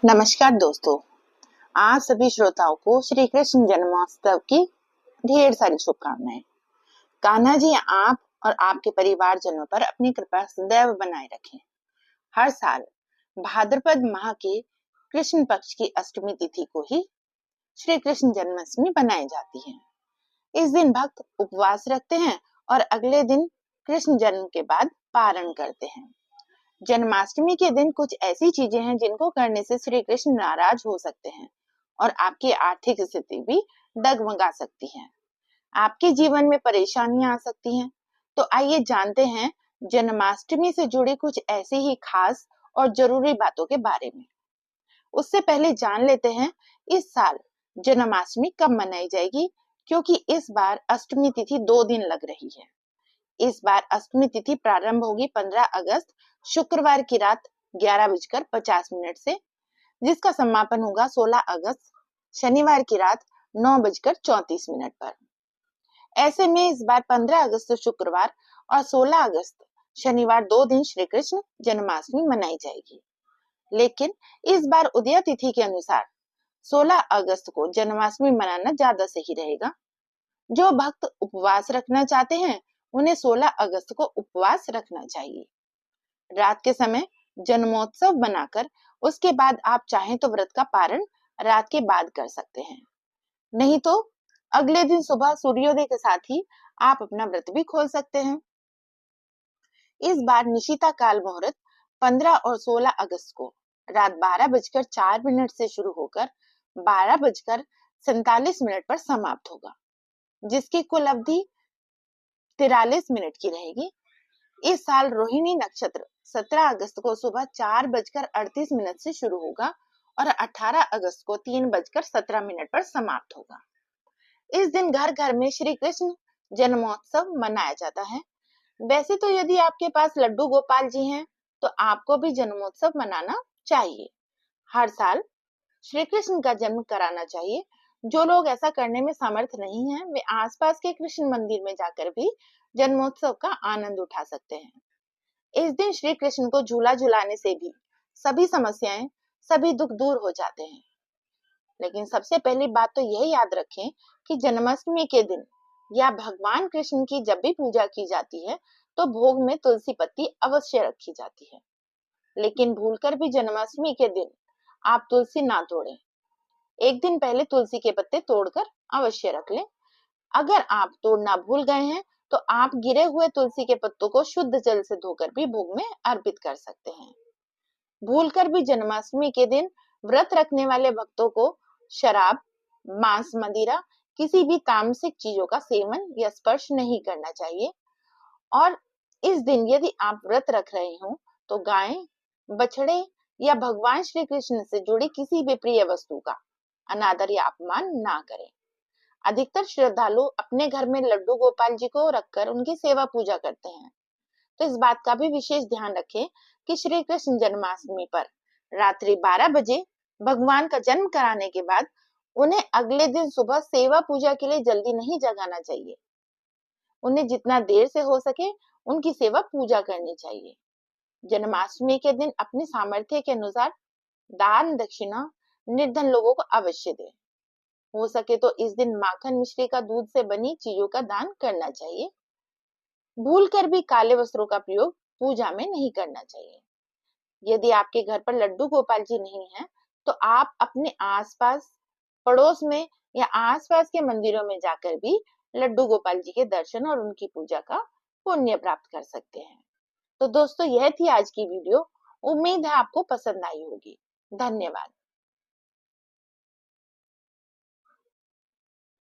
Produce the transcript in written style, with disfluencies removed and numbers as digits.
नमस्कार दोस्तों, आप सभी श्रोताओं को श्री कृष्ण जन्मोत्सव की ढेर सारी शुभकामनाएं। कान्हा जी आप और आपके परिवारजनों पर अपनी कृपा सदैव बनाए रखें। हर साल भाद्रपद माह के कृष्ण पक्ष की अष्टमी तिथि को ही श्री कृष्ण जन्माष्टमी बनाई जाती है। इस दिन भक्त उपवास रखते हैं और अगले दिन कृष्ण जन्म के बाद पारण करते हैं। जन्माष्टमी के दिन कुछ ऐसी चीजें हैं जिनको करने से श्री कृष्ण नाराज हो सकते हैं और आपकी आर्थिक स्थिति भी डगमगा सकती है। आपके जीवन में परेशानियां आ सकती हैं। तो आइए जानते हैं जन्माष्टमी से जुड़ी कुछ ऐसी ही खास और जरूरी बातों के बारे में। उससे पहले जान लेते हैं इस साल जन्माष्टमी कब मनाई जाएगी, क्योंकि इस बार अष्टमी तिथि 2 दिन लग रही है। इस बार अष्टमी तिथि प्रारंभ होगी 15 अगस्त शुक्रवार की रात 11:50 से, जिसका समापन होगा 16 अगस्त शनिवार की रात 9:34 पर। ऐसे में इस बार 15 अगस्त शुक्रवार और 16 अगस्त शनिवार 2 दिन श्री कृष्ण जन्माष्टमी मनाई जाएगी। लेकिन इस बार उदय तिथि के अनुसार 16 अगस्त को जन्माष्टमी मनाना ज्यादा सही रहेगा। जो भक्त उपवास रखना चाहते हैं उन्हें 16 अगस्त को उपवास रखना चाहिए। रात के समय जन्मोत्सव बनाकर उसके बाद आप चाहें तो व्रत का पारण रात के बाद कर सकते हैं। नहीं तो अगले दिन सुबह सूर्योदय के साथ ही आप अपना व्रत भी खोल सकते हैं। इस बार निशिता काल मुहूर्त 15 और 16 अगस्त को रात 12:04 से शुरू होकर 12:47 पर समाप्त होगा, जिसकी कुल अवधि 43 मिनट की रहेगी। इस साल रोहिणी नक्षत्र 17 अगस्त को सुबह 4:38 से शुरू होगा और 18 अगस्त को 3:17 पर समाप्त होगा। इस दिन घर घर में श्री कृष्ण जन्मोत्सव मनाया जाता है। वैसे तो यदि आपके पास लड्डू गोपाल जी हैं तो आपको भी जन्मोत्सव मनाना चाहिए। हर साल श्री कृष्ण का जन्म कराना चाहिए। जो लोग ऐसा करने में समर्थ नहीं हैं, वे आसपास के कृष्ण मंदिर में जाकर भी जन्मोत्सव का आनंद उठा सकते हैं। इस दिन श्री कृष्ण को झूला झुलाने से भी सभी समस्याएं, सभी दुख दूर हो जाते हैं। लेकिन सबसे पहली बात तो यह याद रखें कि जन्माष्टमी के दिन या भगवान कृष्ण की जब भी पूजा की जाती है तो भोग में तुलसी पत्ती अवश्य रखी जाती है। लेकिन भूलकर भी जन्माष्टमी के दिन आप तुलसी ना तोड़ें। एक दिन पहले तुलसी के पत्ते तोड़कर अवश्य रख लें। अगर आप तोड़ना भूल गए हैं तो आप गिरे हुए तुलसी के पत्तों को शुद्ध जल से धोकर भी भोग में अर्पित कर सकते हैं। भूलकर भी जन्माष्टमी के दिन व्रत रखने वाले भक्तों को शराब, मांस, मदिरा, किसी भी तामसिक चीजों का सेवन या स्पर्श नहीं करना चाहिए। और इस दिन यदि आप व्रत रख रहे हो तो गाय, बछड़े या भगवान श्री कृष्ण से जुड़ी किसी भी प्रिय वस्तु का अनादर या अपमान ना करें। अधिकतर श्रद्धालु अपने घर में लड्डू गोपाल जी को रखकर उनकी सेवा पूजा करते हैं। तो इस बात का भी विशेष ध्यान रखें कि श्री कृष्ण जन्माष्टमी पर रात्रि 12 बजे भगवान का जन्म कराने के बाद उन्हें अगले दिन सुबह सेवा पूजा के लिए जल्दी नहीं जगाना चाहिए। उन्हें जितना देर से हो सके उनकी सेवा पूजा करनी चाहिए। जन्माष्टमी के दिन अपने सामर्थ्य के अनुसार दान दक्षिणा निर्धन लोगों को अवश्य दें। हो सके तो इस दिन माखन मिश्री का दूध से बनी चीजों का दान करना चाहिए। भूलकर भी काले वस्त्रों का प्रयोग पूजा में नहीं करना चाहिए। यदि आपके घर पर लड्डू गोपाल जी नहीं है तो आप अपने आसपास पड़ोस में या आसपास के मंदिरों में जाकर भी लड्डू गोपाल जी के दर्शन और उनकी पूजा का पुण्य प्राप्त कर सकते हैं। तो दोस्तों, यह थी आज की वीडियो। उम्मीद है आपको पसंद आई होगी। धन्यवाद।